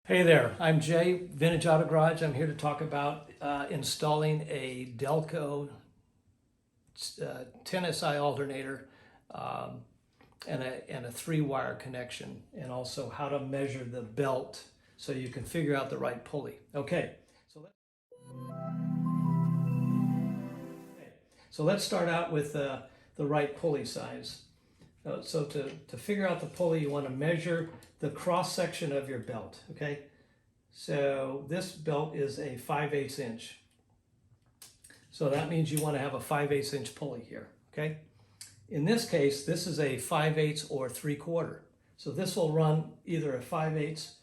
Hey there, I'm Jay, Vintage Auto Garage. I'm here to talk about installing a Delco 10SI alternator and a 3-wire connection, and also how to measure the belt so you can figure out the right pulley. Okay, so let's start out with the right pulley size. So to figure out the pulley, you want to measure the cross section of your belt, okay? So this belt is a 5/8 inch. So that means you want to have a 5/8 inch pulley here, okay? In this case, this is a 5/8 or 3/4. So this will run either a 5/8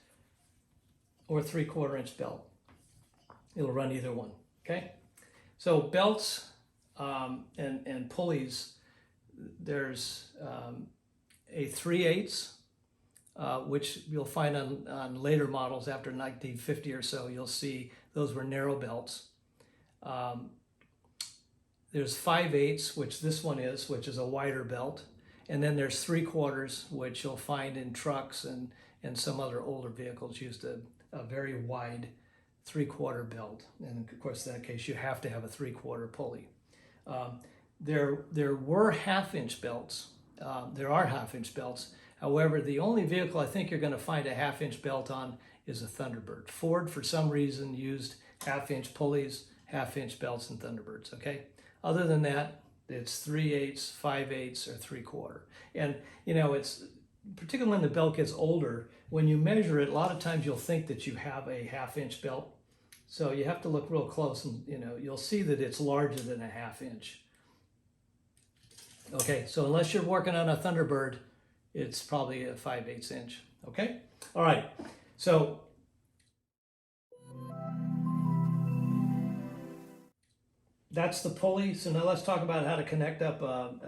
or 3/4 inch belt. It'll run either one, okay? So belts and pulleys, there's a 3/8, which you'll find on later models after 1950 or so. You'll see those were narrow belts. There's 5/8, which this one is, which is a wider belt. And then there's 3/4, which you'll find in trucks and some other older vehicles used a very wide 3/4 belt. And of course, in that case, you have to have a 3/4 pulley. There were 1/2 inch belts. There are 1/2 inch belts. However, the only vehicle I think you're going to find a 1/2 inch belt on is a Thunderbird. Ford, for some reason, used 1/2 inch pulleys, 1/2 inch belts in Thunderbirds, okay? Other than that, it's 3/8, 5/8, or 3/4. And, you know, it's particularly when the belt gets older, when you measure it, a lot of times you'll think that you have a 1/2 inch belt. So you have to look real close and, you know, you'll see that it's larger than a 1/2 inch. Okay, so unless you're working on a Thunderbird, it's probably a 5/8 inch, okay? All right, so that's the pulley. So now let's talk about how to connect up a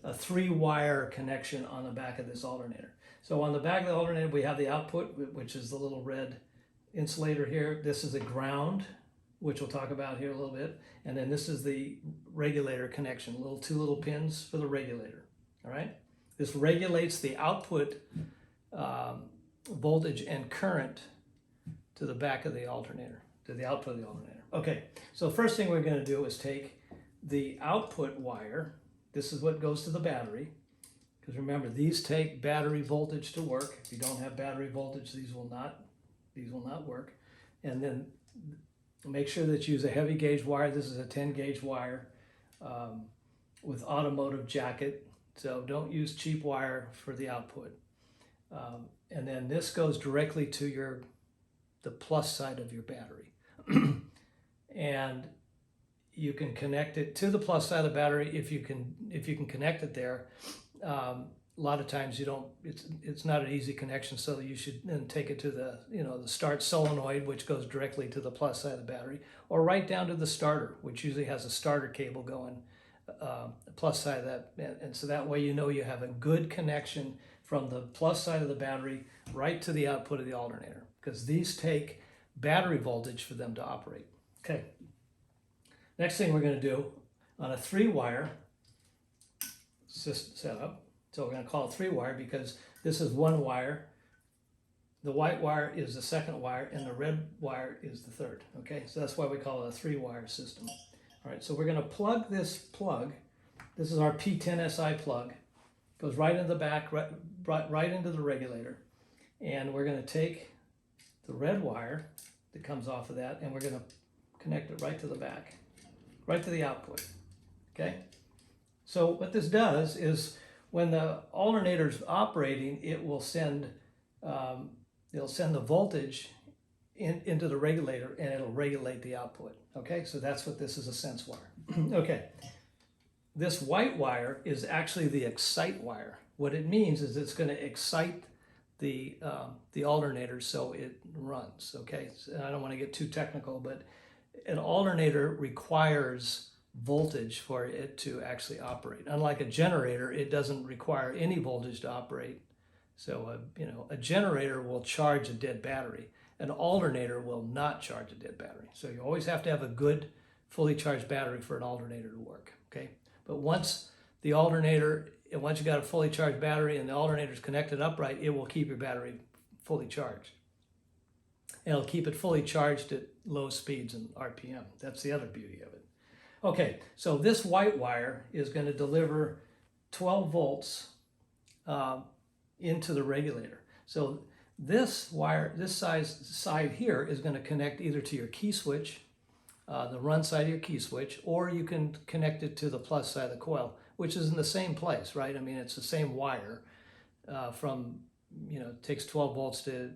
3-wire connection on the back of this alternator. So on the back of the alternator, we have the output, which is the little red insulator here. This is a ground, which we'll talk about here a little bit. And then this is the regulator connection, two little pins for the regulator, all right? This regulates the output voltage and current to the back of the alternator, to the output of the alternator. Okay, so the first thing we're going to do is take the output wire. This is what goes to the battery, because remember, these take battery voltage to work. If you don't have battery voltage, these will not work. And then make sure that you use a heavy gauge wire. This is a 10 gauge wire with automotive jacket. So don't use cheap wire for the output. And then this goes directly to the plus side of your battery. And you can connect it to the plus side of the battery if you can connect it there. A lot of times it's not an easy connection, so you should then take it to the start solenoid, which goes directly to the plus side of the battery, or right down to the starter, which usually has a starter cable going the plus side of that, and so that way you know you have a good connection from the plus side of the battery right to the output of the alternator, because these take battery voltage for them to operate. Okay. Next thing we're going to do on a 3-wire setup. So we're going to call it 3-wire because this is 1 wire. The white wire is the 2nd wire, and the red wire is the 3rd. Okay, so that's why we call it a 3-wire system. All right, so we're going to plug this plug. This is our P10SI plug. Goes right in the back, right into the regulator. And we're going to take the red wire that comes off of that, and we're going to connect it right to the back, right to the output. Okay? So what this does is when the alternator's operating, it will send it'll send the voltage into the regulator, and it'll regulate the output. Okay, so that's what this is, a sense wire. Okay, this white wire is actually the excite wire. What it means is it's going to excite the alternator so it runs. Okay, so I don't want to get too technical, but an alternator requires voltage for it to actually operate. Unlike a generator, it doesn't require any voltage to operate. So a generator will charge a dead battery. An alternator will not charge a dead battery. So you always have to have a good, fully charged battery for an alternator to work. Okay, but once you got a fully charged battery and the alternator is connected upright, it will keep your battery fully charged. and it'll keep it fully charged at low speeds and RPM. That's the other beauty of it. Okay, so this white wire is going to deliver 12 volts into the regulator. So this wire, this side here is going to connect either to your key switch, the run side of your key switch, or you can connect it to the plus side of the coil, which is in the same place, right? I mean, it's the same wire from, it takes 12 volts to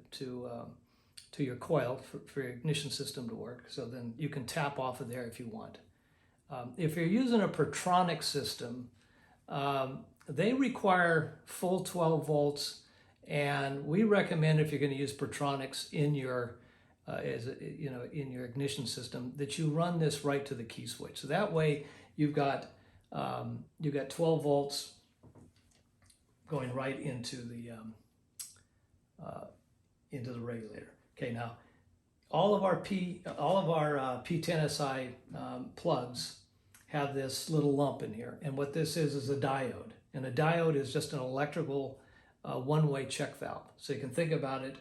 your coil for your ignition system to work. So then you can tap off of there if you want. If you're using a Pertronic system, they require full 12 volts, and we recommend, if you're going to use Pertronics in your in your ignition system, that you run this right to the key switch. So that way you've got 12 volts going right into the regulator. Okay, now all of our P10SI plugs have this little lump in here, and what this is a diode, and a diode is just an electrical one-way check valve. So you can think about it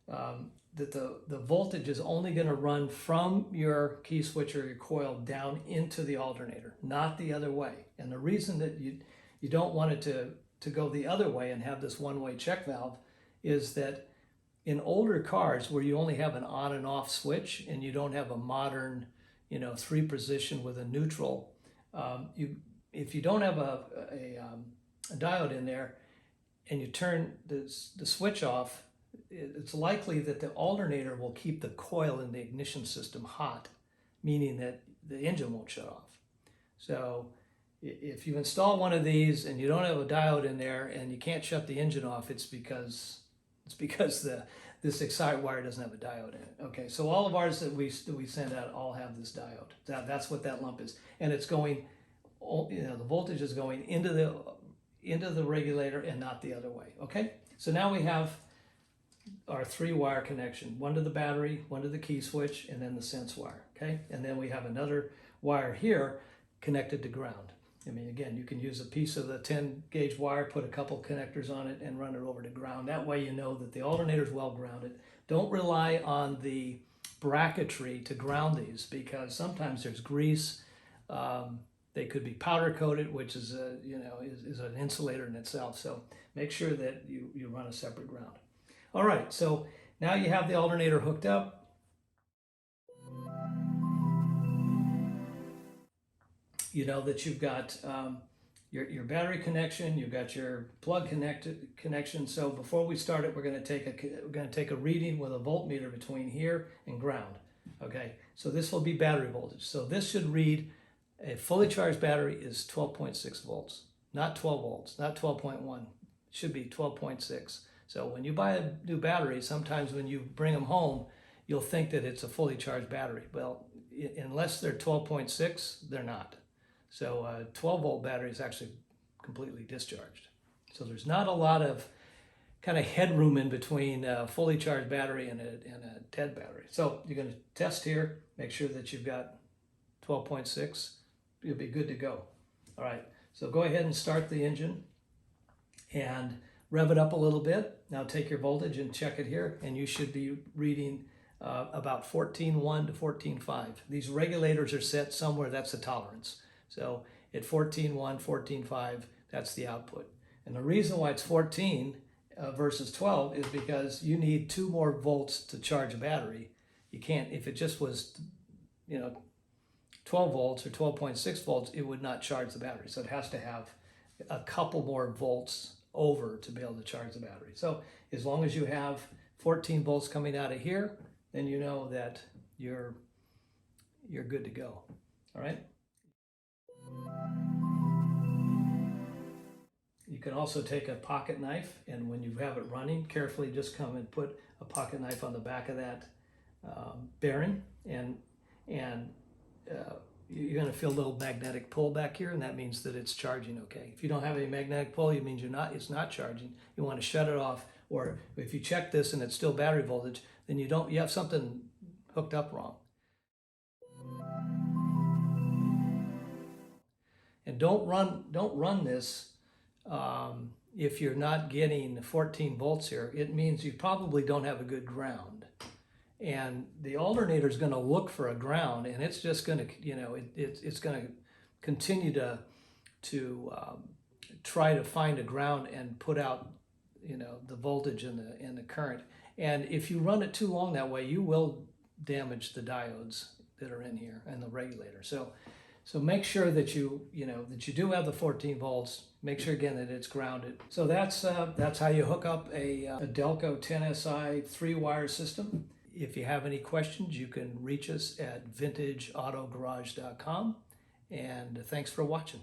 that the voltage is only going to run from your key switch or your coil down into the alternator, not the other way. And the reason that you don't want it to go the other way and have this one-way check valve is that in older cars where you only have an on and off switch and you don't have a modern, 3-position with a neutral, if you don't have a diode in there and you turn the switch off, it's likely that the alternator will keep the coil in the ignition system hot, meaning that the engine won't shut off. So if you install one of these and you don't have a diode in there and you can't shut the engine off, it's because this excite wire doesn't have a diode in it. Okay, so all of ours that we send out all have this diode. That's what that lump is, and it's going, the voltage is going into the regulator and not the other way. Okay, so now we have our 3-wire connection, one to the battery, one to the key switch, and then the sense wire. Okay, and then we have another wire here connected to ground. I mean, again, you can use a piece of the 10-gauge wire, put a couple connectors on it, and run it over to ground. That way you know that the alternator is well grounded. Don't rely on the bracketry to ground these, because sometimes there's grease. They could be powder coated, which is is an insulator in itself. So make sure that you run a separate ground. All right, so now you have the alternator hooked up. You know that you've got your battery connection, you've got your plug connection. So before we start it, we're going to take a reading with a voltmeter between here and ground. Okay, so this will be battery voltage. So this should read, a fully charged battery is 12.6 volts, not 12 volts, not 12.1. It should be 12.6. So when you buy a new battery, sometimes when you bring them home, you'll think that it's a fully charged battery. Well, unless they're 12.6, they're not. So a 12-volt battery is actually completely discharged. So there's not a lot of kind of headroom in between a fully charged battery and a dead battery. So you're going to test here, make sure that you've got 12.6. You'll be good to go. All right, so go ahead and start the engine and rev it up a little bit. Now take your voltage and check it here, and you should be reading about 14.1 to 14.5. These regulators are set somewhere, that's the tolerance. So at 14.1, 14.5, that's the output. And the reason why it's 14 versus 12 is because you need 2 more volts to charge a battery. You can't, if it just was, 12 volts or 12.6 volts, it would not charge the battery. So it has to have a couple more volts over to be able to charge the battery. So as long as you have 14 volts coming out of here, then you know that you're good to go. All right. You can also take a pocket knife, and when you have it running, carefully just come and put a pocket knife on the back of that bearing, and you're going to feel a little magnetic pull back here, and that means that it's charging okay. If you don't have any magnetic pull, it means it's not charging. You want to shut it off, or if you check this and it's still battery voltage, then you have something hooked up wrong. And don't run this if you're not getting 14 volts here. It means you probably don't have a good ground. and the alternator is going to look for a ground, and it's just going to, it's going to continue to try to find a ground and put out, the voltage and the current. And if you run it too long that way, you will damage the diodes that are in here and the regulator. So make sure that you do have the 14 volts. Make sure again that it's grounded. So that's how you hook up a Delco 10SI 3-wire system. If you have any questions, you can reach us at vintageautogarage.com. And thanks for watching.